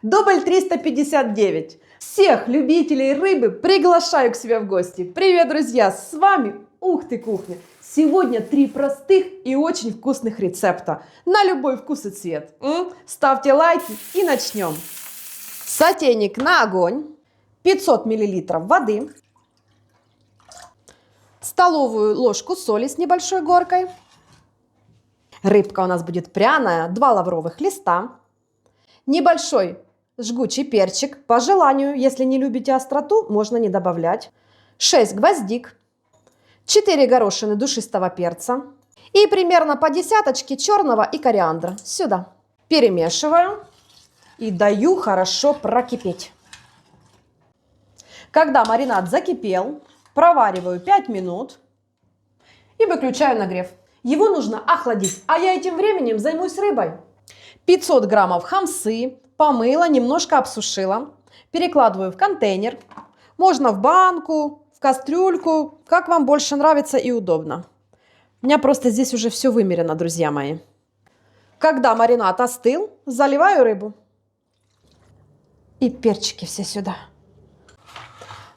Дубль 359. Всех любителей рыбы приглашаю к себе в гости. Привет, друзья! С вами Ух ты Кухня. Сегодня 3 простых и очень вкусных рецепта. На любой вкус и цвет. Ставьте лайки и начнем. Сотейник на огонь. 500 мл воды. Столовую ложку соли с небольшой горкой. Рыбка у нас будет пряная. 2 лавровых листа. Небольшой жгучий перчик. По желанию, если не любите остроту, можно не добавлять. 6 гвоздик. 4 горошины душистого перца. И примерно по десяточке черного и кориандра. Сюда. Перемешиваю. И даю хорошо прокипеть. Когда маринад закипел, провариваю 5 минут. И выключаю нагрев. Его нужно охладить. А я этим временем займусь рыбой. 500 граммов хамсы. Помыла, немножко обсушила. Перекладываю в контейнер. Можно в банку, в кастрюльку. Как вам больше нравится и удобно. У меня просто здесь уже все вымерено, друзья мои. Когда маринад остыл, заливаю рыбу. И перчики все сюда.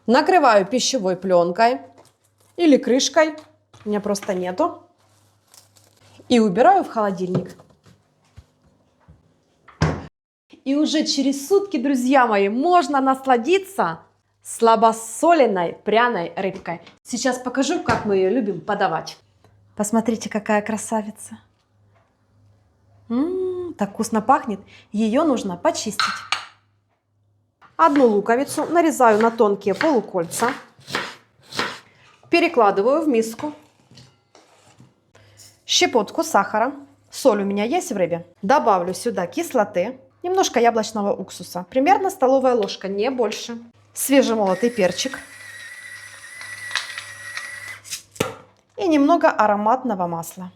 Накрываю пищевой пленкой или крышкой. У меня просто нету. И убираю в холодильник. И уже через сутки, друзья мои, можно насладиться слабосоленой пряной рыбкой. Сейчас покажу, как мы ее любим подавать. Посмотрите, какая красавица. Так вкусно пахнет. Ее нужно почистить. Одну луковицу нарезаю на тонкие полукольца. Перекладываю в миску. Щепотку сахара. Соль у меня есть в рыбе. Добавлю сюда кислоты. Немножко яблочного уксуса. Примерно столовая ложка, не больше. Свежемолотый перчик. И немного ароматного масла.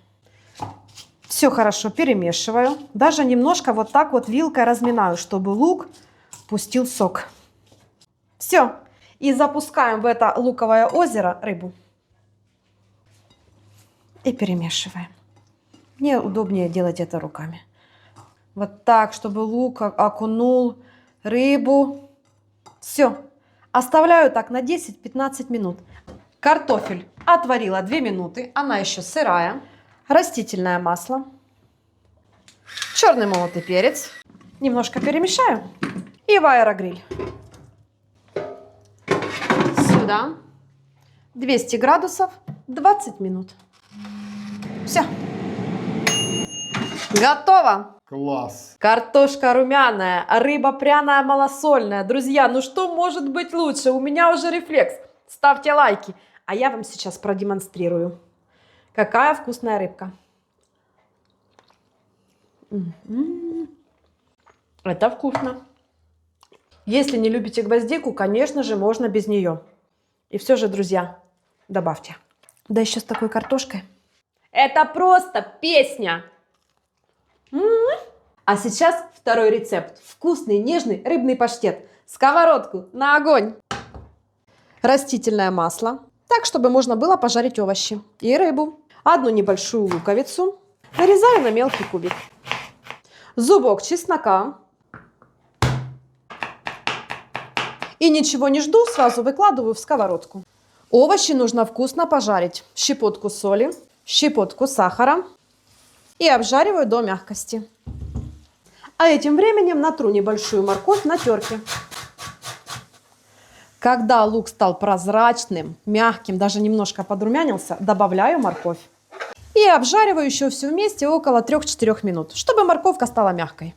Все хорошо перемешиваю. Даже немножко вот так вот вилкой разминаю, чтобы лук пустил сок. Все. И запускаем в это луковое озеро рыбу. И перемешиваем. Мне удобнее делать это руками. Вот так, чтобы лук окунул рыбу. Все. Оставляю так на 10-15 минут. Картофель отварила 2 минуты. Она еще сырая. Растительное масло. Черный молотый перец. Немножко перемешаю. И в аэрогриль. Сюда. 200 градусов. 20 минут. Все. Готово. Класс! Картошка румяная, рыба пряная малосольная. Друзья, ну что может быть лучше? У меня уже рефлекс. Ставьте лайки. А я вам сейчас продемонстрирую. Какая вкусная рыбка. Это вкусно. Если не любите гвоздику, конечно же, можно без нее. И все же, друзья, добавьте. Да еще с такой картошкой. Это просто песня. А сейчас второй рецепт. Вкусный, нежный рыбный паштет. Сковородку на огонь. Растительное масло. Так, чтобы можно было пожарить овощи и рыбу. Одну небольшую луковицу. Нарезаю на мелкий кубик. Зубок чеснока. И ничего не жду, сразу выкладываю в сковородку. Овощи нужно вкусно пожарить. Щепотку соли, щепотку сахара. И обжариваю до мягкости. А этим временем натру небольшую морковь на терке. Когда лук стал прозрачным, мягким, даже немножко подрумянился, добавляю морковь. И обжариваю еще все вместе около 3-4 минут, чтобы морковка стала мягкой.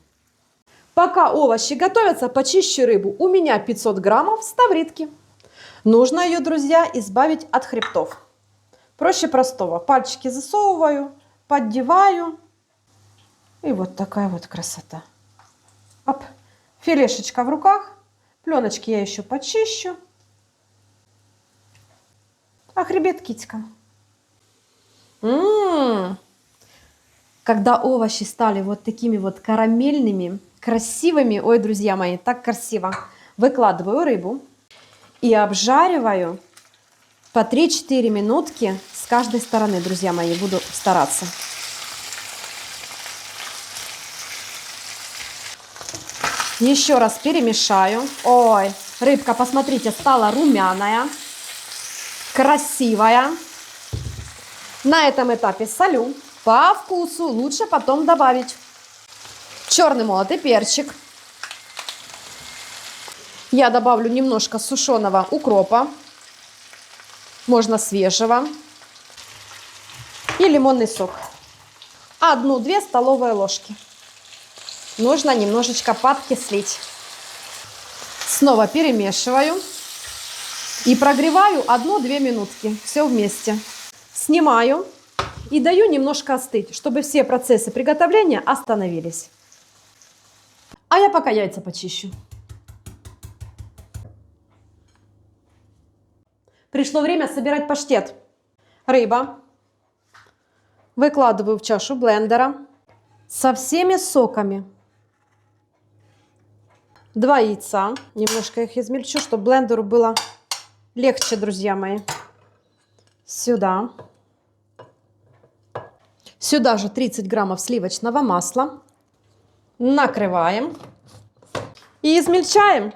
Пока овощи готовятся, почищу рыбу. У меня 500 граммов ставритки. Нужно ее, друзья, избавить от хребтов. Проще простого. Пальчики засовываю, поддеваю. И вот такая вот красота. Оп. Филешечка в руках. Пленочки я еще почищу. А хребет китькам. Когда овощи стали вот такими вот карамельными, красивыми. Ой, друзья мои, так красиво. Выкладываю рыбу. И обжариваю по 3-4 минутки с каждой стороны, друзья мои. Буду стараться. Еще раз перемешаю. Ой, рыбка, посмотрите, стала румяная, красивая. На этом этапе солю. По вкусу лучше потом добавить. Черный молотый перчик. Я добавлю немножко сушеного укропа. Можно свежего. И лимонный сок. 1-2 столовые ложки. Нужно немножечко подкислить. Снова перемешиваю. И прогреваю 1-2 минутки. Все вместе. Снимаю. И даю немножко остыть, чтобы все процессы приготовления остановились. А я пока яйца почищу. Пришло время собирать паштет. Рыба. Выкладываю в чашу блендера со всеми соками. 2 яйца. Немножко их измельчу, чтобы блендеру было легче, друзья мои. Сюда. Сюда же 30 граммов сливочного масла. Накрываем. И измельчаем.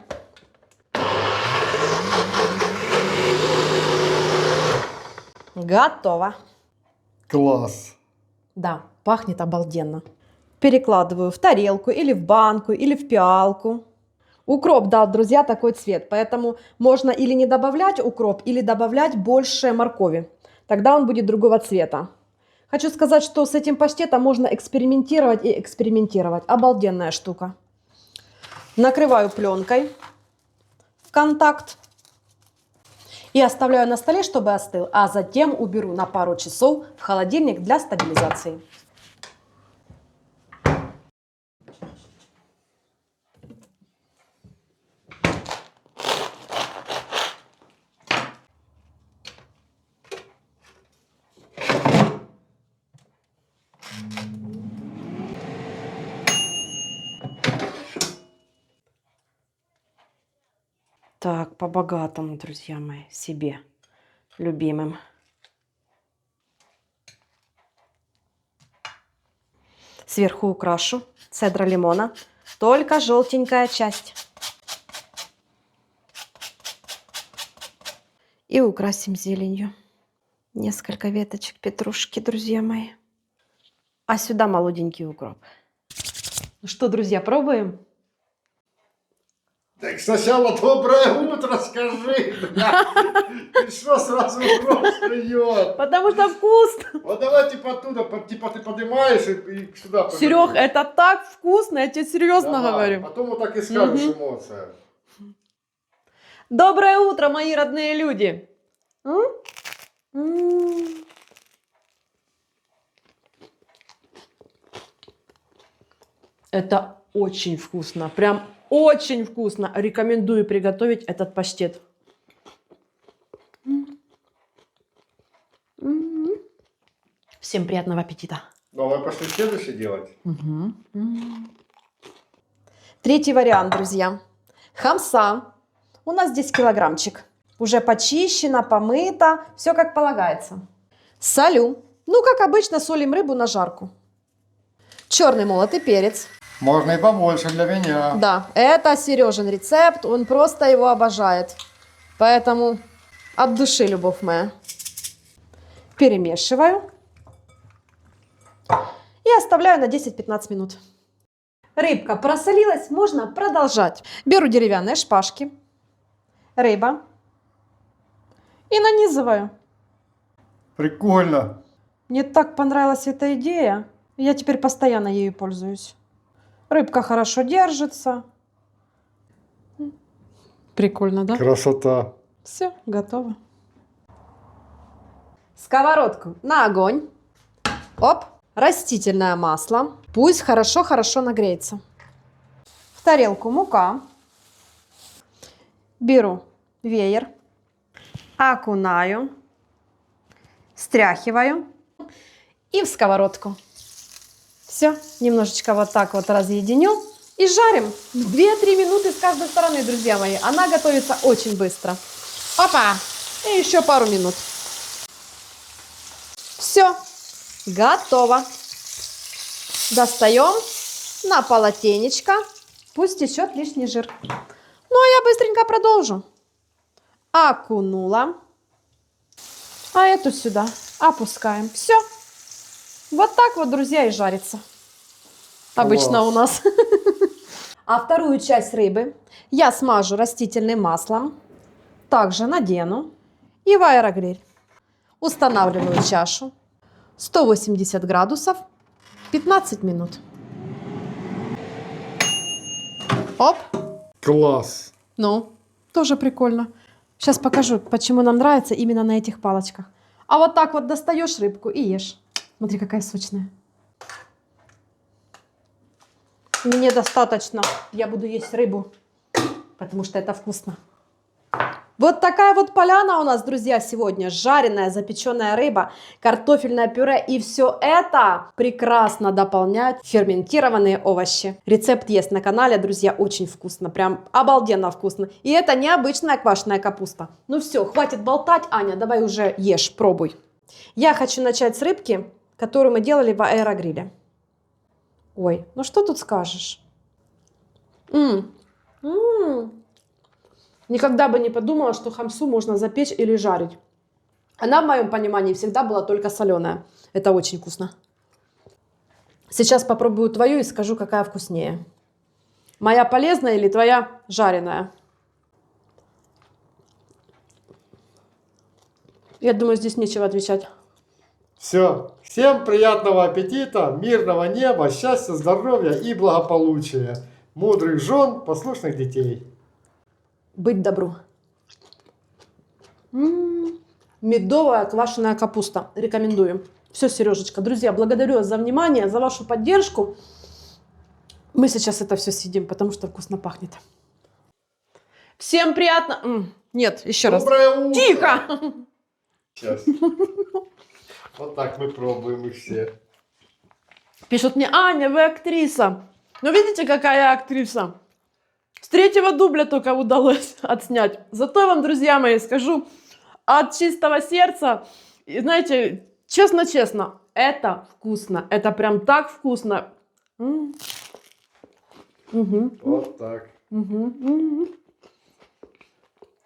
Готово. Класс. Да, пахнет обалденно. Перекладываю в тарелку или в банку, или в пиалку. Укроп дал, друзья, такой цвет, поэтому можно или не добавлять укроп, или добавлять больше моркови. Тогда он будет другого цвета. Хочу сказать, что с этим паштетом можно экспериментировать и экспериментировать. Обалденная штука. Накрываю пленкой в контакт. И оставляю на столе, чтобы остыл, а затем уберу на пару часов в холодильник для стабилизации. Так, по-богатому, друзья мои, себе любимым. Сверху украшу цедра лимона, только желтенькая часть. И украсим зеленью. Несколько веточек петрушки, друзья мои. А сюда молоденький укроп. Ну что, друзья, пробуем? Так сначала доброе утро скажи. Ты что сразу укроп сует? Потому что вкусно. Вот давай типа оттуда, типа ты поднимаешь и сюда. Серег, это так вкусно, я тебе серьезно говорю. Потом вот так и скажешь эмоция. Доброе утро, мои родные люди. Это очень вкусно, прям очень вкусно. Рекомендую приготовить этот паштет. Всем приятного аппетита. Ну, мы пошли следующий делать. Третий вариант, друзья. Хамса. У нас здесь килограммчик. Уже почищено, помыто. Все как полагается. Солю. Ну, как обычно, солим рыбу на жарку. Черный молотый перец. Можно и побольше для меня. Да, это Сережин рецепт. Он просто его обожает. Поэтому от души, любовь моя. Перемешиваю. И оставляю на 10-15 минут. Рыбка просолилась, можно продолжать. Беру деревянные шпажки. Рыба. И нанизываю. Прикольно. Мне так понравилась эта идея. Я теперь постоянно ею пользуюсь. Рыбка хорошо держится. Прикольно, да? Красота. Все, готово. Сковородку на огонь. Оп. Растительное масло. Пусть хорошо-хорошо нагреется. В тарелку мука. Беру веер. Окунаю. Стряхиваю. И в сковородку. Все, немножечко вот так вот разъединю и жарим 2-3 минуты с каждой стороны, друзья мои. Она готовится очень быстро. Опа! И еще пару минут. Все, готово. Достаем на полотенечко Пусть течет лишний жир. Ну, а я быстренько продолжу. Окунула. А эту сюда опускаем. Все. Вот так вот, друзья, и жарится. Обычно у нас. А вторую часть рыбы я смажу растительным маслом. Также надену. И в аэрогриль. Устанавливаю чашу. 180 градусов. 15 минут. Оп. Класс. Ну, тоже прикольно. Сейчас покажу, почему нам нравится именно на этих палочках. А вот так вот достаешь рыбку и ешь. Смотри, какая сочная. Мне достаточно. Я буду есть рыбу, потому что это вкусно. Вот такая вот поляна у нас, друзья, сегодня. Жареная, запеченная рыба, картофельное пюре. И все это прекрасно дополняет ферментированные овощи. Рецепт есть на канале, друзья, очень вкусно. Прям обалденно вкусно. И это необычная квашеная капуста. Ну все, хватит болтать, Аня, давай уже ешь, пробуй. Я хочу начать с рыбки, которую мы делали в аэрогриле. Ой, ну что тут скажешь? Никогда бы не подумала, что хамсу можно запечь или жарить. Она, в моем понимании, всегда была только соленая. Это очень вкусно. Сейчас попробую твою и скажу, какая вкуснее. Моя полезная или твоя жареная? Я думаю, здесь нечего отвечать. Все. Всем приятного аппетита, мирного неба, счастья, здоровья и благополучия. Мудрых жен, послушных детей. Быть добру. Медовая квашеная капуста. Рекомендую. Все, Сережечка. Друзья, благодарю вас за внимание, за вашу поддержку. Мы сейчас это все съедим, потому что вкусно пахнет. Всем приятно... Нет, еще раз. Доброе утро. Тихо! Сейчас. Вот так мы пробуем их все. Пишут мне: Аня, вы актриса. Ну, видите, какая я актриса? С 3-го дубля только удалось отснять. Зато я вам, друзья мои, скажу от чистого сердца. И знаете, честно-честно, это вкусно. Это прям так вкусно. Вот так.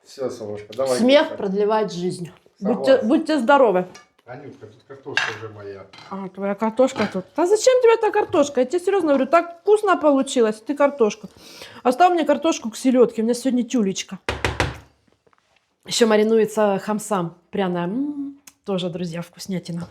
Все, солнышко, давай. Смех продлевает жизнь. Согласен. Будьте здоровы. Анютка, тут картошка уже моя. А, твоя картошка тут. А зачем тебе эта картошка? Я тебе серьезно говорю, так вкусно получилось. Ты картошку. Оставь мне картошку к селедке. У меня сегодня тюлечка. Еще маринуется хамсам пряная. Тоже, друзья, вкуснятина.